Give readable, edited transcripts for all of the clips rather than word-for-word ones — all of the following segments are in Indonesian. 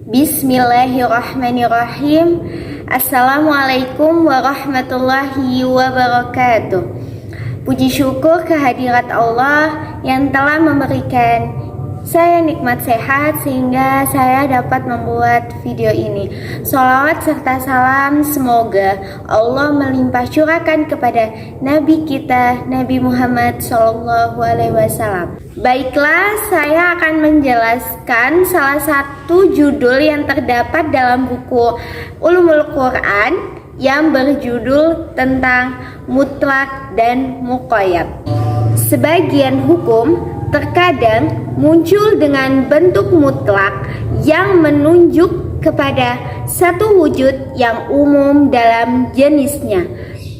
Bismillahirrahmanirrahim. Assalamualaikum warahmatullahi wabarakatuh. Puji syukur kehadirat Allah yang telah memberikan saya nikmat sehat sehingga saya dapat membuat video ini. Sholawat serta salam semoga Allah melimpah curahkan kepada Nabi kita, Nabi Muhammad SAW. Baiklah, saya akan menjelaskan salah satu judul yang terdapat dalam buku Ulumul Quran yang berjudul tentang mutlak dan muqayyad. Sebagian hukum terkadang muncul dengan bentuk mutlak yang menunjuk kepada satu wujud yang umum dalam jenisnya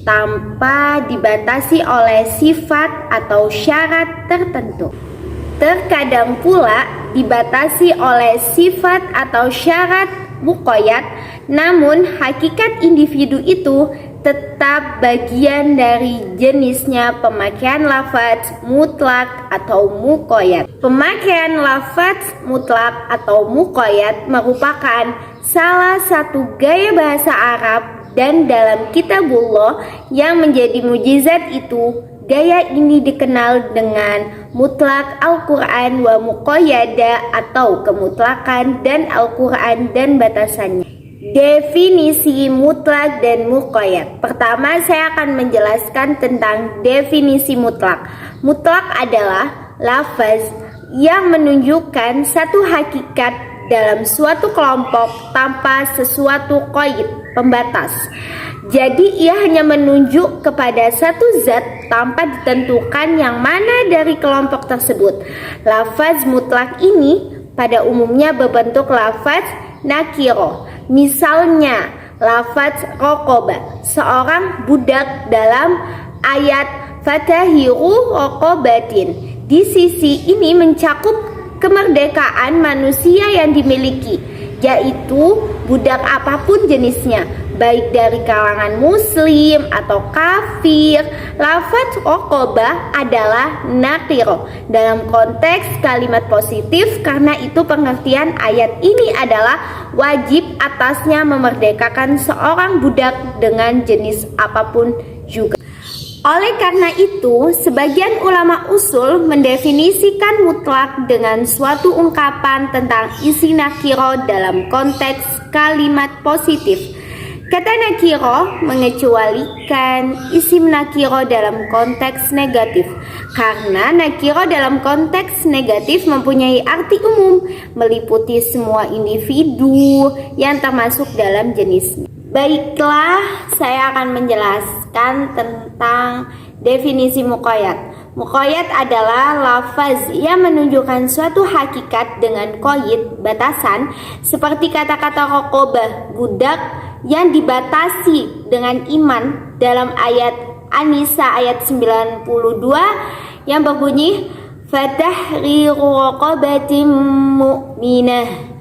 tanpa dibatasi oleh sifat atau syarat tertentu. Terkadang pula dibatasi oleh sifat atau syarat muqayyad, namun hakikat individu itu tetap bagian dari jenisnya pemakaian lafaz mutlak atau muqayyad. Pemakaian lafaz mutlak atau muqayyad merupakan salah satu gaya bahasa Arab, dan dalam kitabullah yang menjadi mukjizat itu, gaya ini dikenal dengan mutlak Al-Quran wa muqayyada atau kemutlakan dan Al-Quran dan batasannya. Definisi mutlak dan muqayyad. Pertama, saya akan menjelaskan tentang definisi mutlak. Mutlak adalah lafaz yang menunjukkan satu hakikat dalam suatu kelompok tanpa sesuatu qaid, pembatas. Jadi ia hanya menunjuk kepada satu zat tanpa ditentukan yang mana dari kelompok tersebut. Lafaz mutlak ini pada umumnya berbentuk lafaz nakiro. Misalnya lafaz raqabah, seorang budak dalam ayat fatahiru raqabatin. Di sisi ini mencakup kemerdekaan manusia yang dimiliki, yaitu budak apapun jenisnya, baik dari kalangan muslim atau kafir. Lafaz raqabah adalah nakiro dalam konteks kalimat positif, karena itu pengertian ayat ini adalah wajib atasnya memerdekakan seorang budak dengan jenis apapun juga. Oleh karena itu, sebagian ulama usul mendefinisikan mutlak dengan suatu ungkapan tentang isi nakiro dalam konteks kalimat positif. Kata nakiro mengecualikan isim nakiro dalam konteks negatif, karena nakiro dalam konteks negatif mempunyai arti umum, meliputi semua individu yang termasuk dalam jenisnya. Baiklah, saya akan menjelaskan tentang definisi muqayyad. Muqayyad adalah lafaz yang menunjukkan suatu hakikat dengan qaid, batasan, seperti kata-kata raqabah, budak, yang dibatasi dengan iman dalam ayat An-Nisa ayat 92 yang berbunyi fatahriru raqabatin mu'minah.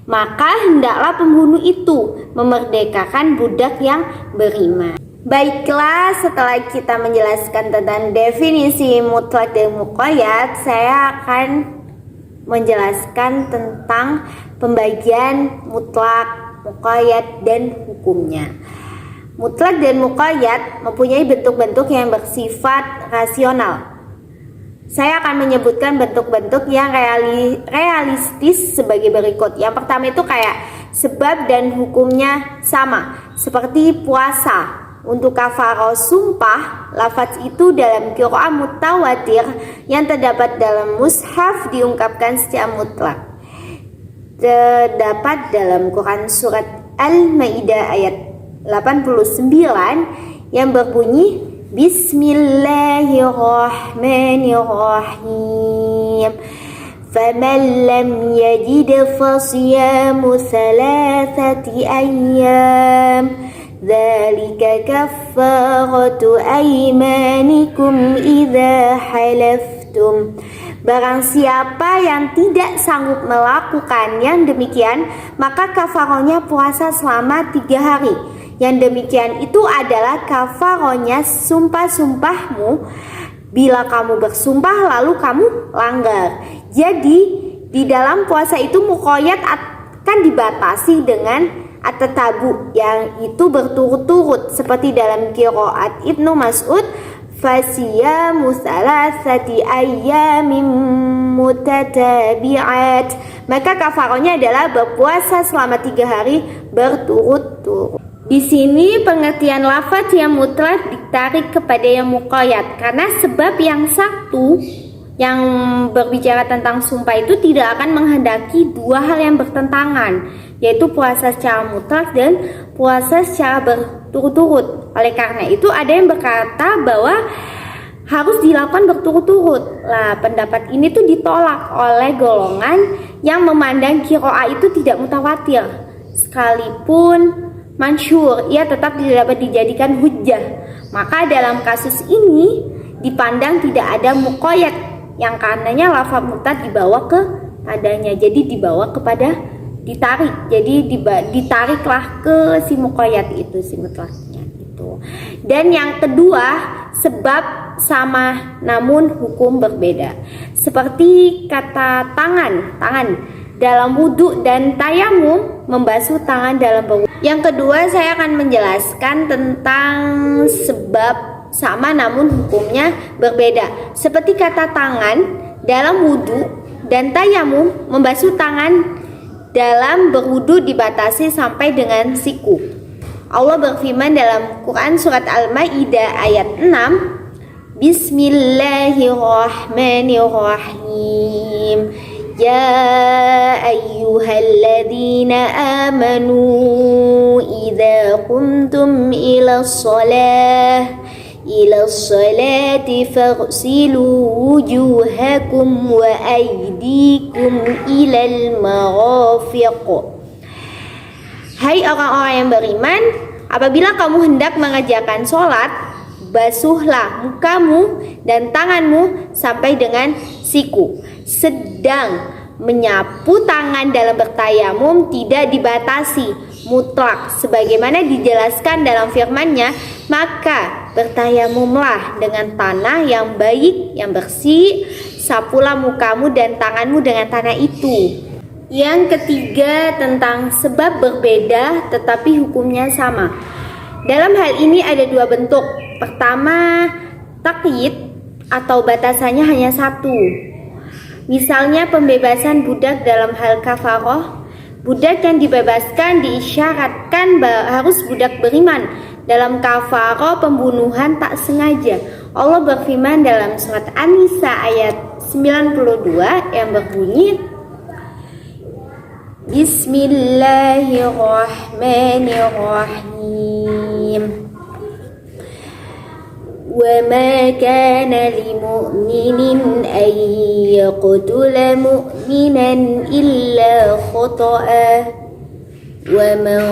Maka hendaklah pembunuh itu memerdekakan budak yang beriman. Baiklah, setelah kita menjelaskan tentang definisi mutlak dan muqayyad, saya akan menjelaskan tentang pembagian mutlak, muqayyad, dan hukumnya. Mutlak dan muqayyad mempunyai bentuk-bentuk yang bersifat rasional. Saya akan menyebutkan bentuk-bentuk yang realistis sebagai berikut. Yang pertama itu kayak sebab dan hukumnya sama, seperti puasa. Untuk kafaroh sumpah, lafaz itu dalam qiraah mutawatir yang terdapat dalam mushaf diungkapkan secara mutlak. Terdapat dalam Quran surat Al-Maidah ayat 89 yang berbunyi Bismillahirrahmanirrahim. Faman lam yajid fasiyamu thalathati ayyam. Dzalika kaffaratu aymanikum idza halaftum. Barang siapa yang tidak sanggup melakukan yang demikian, maka kafarohnya puasa selama 3 hari. Yang demikian itu adalah kafarohnya sumpah-sumpahmu bila kamu bersumpah lalu kamu langgar. Jadi di dalam puasa itu muqayyad kan dibatasi dengan at-tatabu yang itu berturut-turut seperti dalam qiraat Ibnu Mas'ud fasiyamu salasati ayyamin mutatabi'at, maka kafarahnya adalah berpuasa selama 3 hari berturut-turut. Di sini pengertian lafaz yang mutlak ditarik kepada yang muqayyad karena sebab yang satu yang berbicara tentang sumpah itu tidak akan menghendaki 2 hal yang bertentangan, yaitu puasa secara mutlak dan puasa secara berturut-turut. Oleh karena itu ada yang berkata bahwa harus dilakukan berturut-turut. Lah, pendapat ini tuh ditolak oleh golongan yang memandang qiraah itu tidak mutawatir. Sekalipun mansyur, ia tetap tidak dapat dijadikan hujjah. Maka dalam kasus ini dipandang tidak ada muqayyad yang karenanya lafaz mutlak dibawa ke padanya, jadi dibawa kepada ditarik, jadi ditariklah ke si muqayyad itu, si mutlaknya itu. Dan yang kedua, sebab sama namun hukum berbeda, seperti kata tangan dalam wudhu dan tayamum, membasuh tangan dalam berwudhu. Yang kedua saya akan menjelaskan tentang sebab sama namun hukumnya berbeda, seperti kata tangan dalam wudhu dan tayamum, membasuh tangan dalam berwudhu dibatasi sampai dengan siku. Allah berfirman dalam Quran surat Al-Maidah ayat 6, Bismillahirrahmanirrahim. Ya ayyuhalladzina amanu idza qumtum ila salati faghsilu wujuhakum wa aydikum ilal marafiq. Hai orang-orang yang beriman, apabila kamu hendak mengerjakan sholat, basuhlah mukamu dan tanganmu sampai dengan siku. Sedang menyapu tangan dalam bertayamum tidak dibatasi, mutlak sebagaimana dijelaskan dalam firman-Nya, maka bertayamumlah dengan tanah yang baik, yang bersih, sapulah mukamu dan tanganmu dengan tanah itu. Yang ketiga, tentang sebab berbeda tetapi hukumnya sama. Dalam hal ini ada 2 bentuk. Pertama, taqyid atau batasannya hanya 1. Misalnya pembebasan budak dalam hal kafarah. Budak yang dibebaskan diisyaratkan harus budak beriman. Dalam kafarah pembunuhan tak sengaja, Allah berfirman dalam surat An-Nisa ayat 92 yang berbunyi, Bismillahirrahmanirrahim. وَمَا كَانَ لِمُؤْمِنٍ أَن يَقْتُلَ مُؤْمِنًا إِلَّا خَطَأً وَمَنْ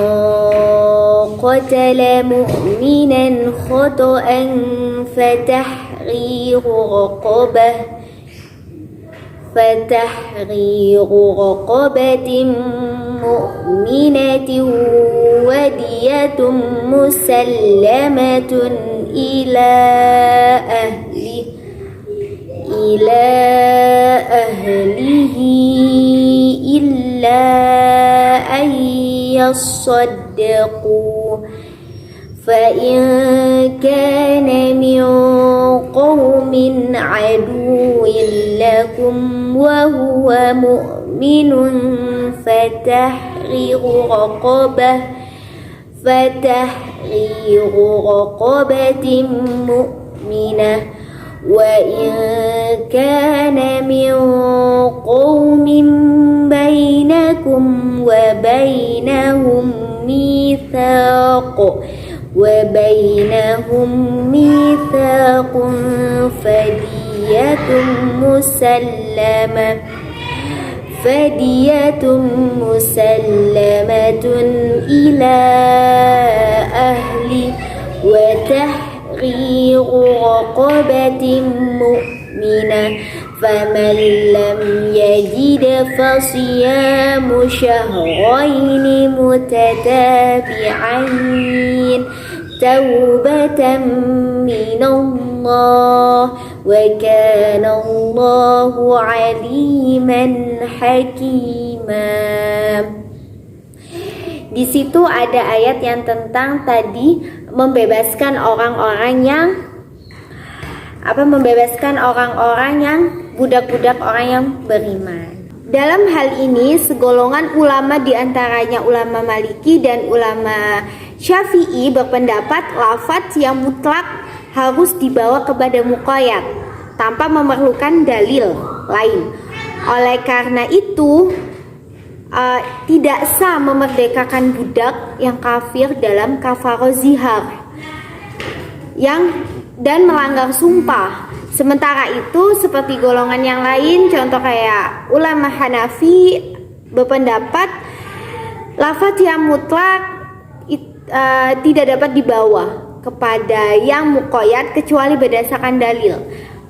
قَتَلَ مُؤْمِنًا خَطَأً فَتَحْرِيرُ رَقَبَةٍ مُؤْمِنَةٍ وَدِيَةٌ مُسَلَّمَةٌ إلى أهله إلا أن يصدقوا فإن كان من قوم عدو لكم وهو مؤمن فتحرير رقبة مؤمنة وإن كان من قوم بينكم وبينهم ميثاق فدية مسلمة إلى أهله وتحرير رقبة مؤمنة فمن لم يجد فصيام شهرين متتابعين توبة من الله وكان الله عليما حكيما. Di situ ada ayat yang tentang tadi membebaskan orang-orang yang budak-budak orang yang beriman. Dalam hal ini segolongan ulama diantaranya ulama Maliki dan ulama Syafi'i berpendapat lafaz yang mutlak harus dibawa kepada muqayyad tanpa memerlukan dalil lain. Oleh karena itu tidak sah memerdekakan budak yang kafir dalam kafaroh zihar dan melanggar sumpah. Sementara itu seperti golongan yang lain, contoh kayak ulama Hanafi berpendapat lafaz yang mutlak tidak dapat dibawa kepada yang muqayyad kecuali berdasarkan dalil.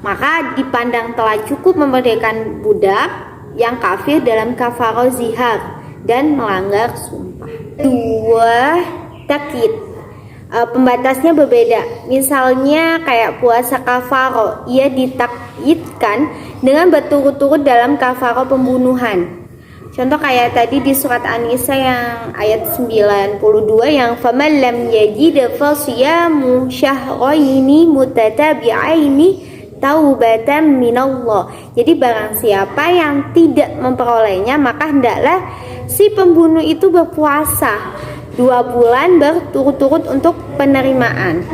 Maka dipandang telah cukup memerdekakan budak yang kafir dalam kafaroh zihar dan melanggar sumpah. 2. Takyid. Pembatasnya berbeda. Misalnya kayak puasa kafaroh, ia ditakyidkan dengan berturut-turut dalam kafaroh pembunuhan. Contoh kayak tadi di surat An-Nisa yang ayat 92 yang faman lam yajid fa siyamu syahraini mutatabi'aini taubatan minallah. Jadi barang siapa yang tidak memperolehnya, maka hendaklah si pembunuh itu berpuasa 2 bulan berturut-turut untuk penerimaan.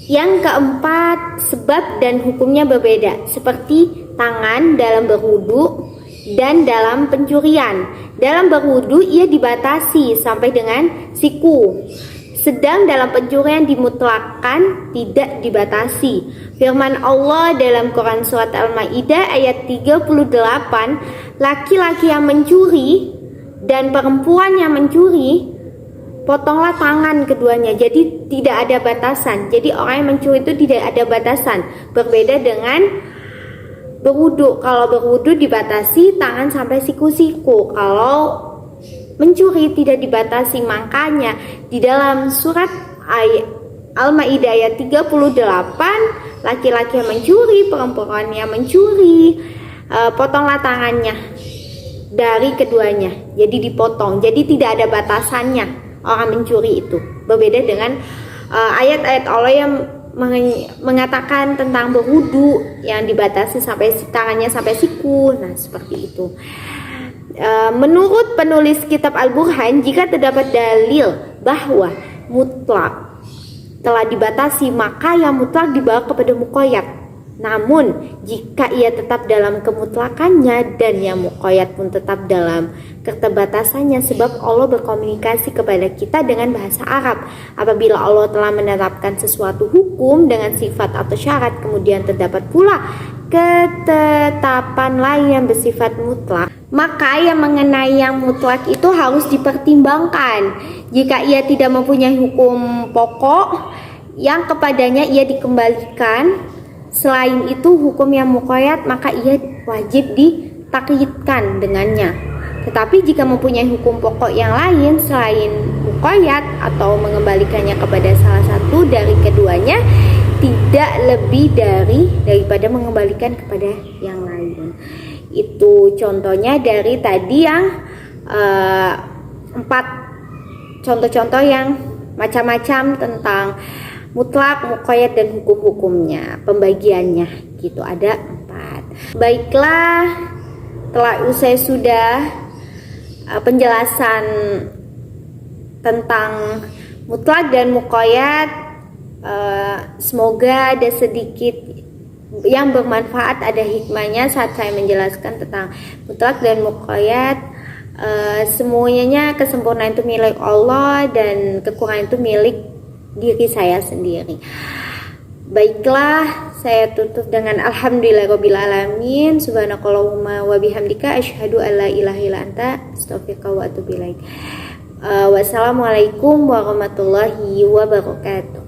Yang keempat, sebab dan hukumnya berbeda, seperti tangan dalam berwudu dan dalam pencurian. Dalam berwudu ia dibatasi sampai dengan siku, sedang dalam pencurian dimutlakkan tidak dibatasi. Firman Allah dalam Quran surat Al-Maidah ayat 38, laki-laki yang mencuri dan perempuan yang mencuri, potonglah tangan keduanya. Jadi tidak ada batasan. Jadi orang yang mencuri itu tidak ada batasan. Berbeda dengan berwudu. Kalau berwudu dibatasi tangan sampai siku-siku. Kalau mencuri tidak dibatasi. Makanya di dalam surat Al-Maidah ayat 38, laki-laki yang mencuri, perempuan yang mencuri, potonglah tangannya dari keduanya. Jadi dipotong. Jadi tidak ada batasannya orang mencuri itu. Berbeda dengan ayat-ayat Allah yang mengatakan tentang berwudu yang dibatasi sampai tangannya sampai siku. Nah, seperti itu. Menurut penulis kitab Al-Burhan, jika terdapat dalil bahwa mutlak telah dibatasi, maka yang mutlak dibawa kepada muqayyad. Namun jika ia tetap dalam kemutlakannya dan yang muqayyad pun tetap dalam keterbatasannya, sebab Allah berkomunikasi kepada kita dengan bahasa Arab. Apabila Allah telah menetapkan sesuatu hukum dengan sifat atau syarat, kemudian terdapat pula ketetapan lain yang bersifat mutlak, maka yang mengenai yang mutlak itu harus dipertimbangkan. Jika ia tidak mempunyai hukum pokok yang kepadanya ia dikembalikan, selain itu hukum yang muqayyad, maka ia wajib ditakyidkan dengannya. Tetapi jika mempunyai hukum pokok yang lain selain muqayyad atau mengembalikannya kepada salah satu dari keduanya, tidak lebih daripada mengembalikan kepada yang lain. Itu contohnya dari tadi yang 4 contoh-contoh yang macam-macam tentang mutlak, muqayyad dan hukum-hukumnya, pembagiannya gitu, ada 4. Baiklah, telah usai sudah penjelasan tentang mutlak dan muqayyad. Semoga ada sedikit yang bermanfaat, ada hikmahnya saat saya menjelaskan tentang mutlak dan muqayyad. Semuanya kesempurnaan itu milik Allah dan kekurangan itu milik diri saya sendiri. Baiklah, saya tutup dengan alhamdulillahirabbil alamin. Subhanakallahumma wa bihamdika asyhadu an la ilaha illa anta astaghfiruka wa atubu ilaik. Wassalamualaikum warahmatullahi wabarakatuh.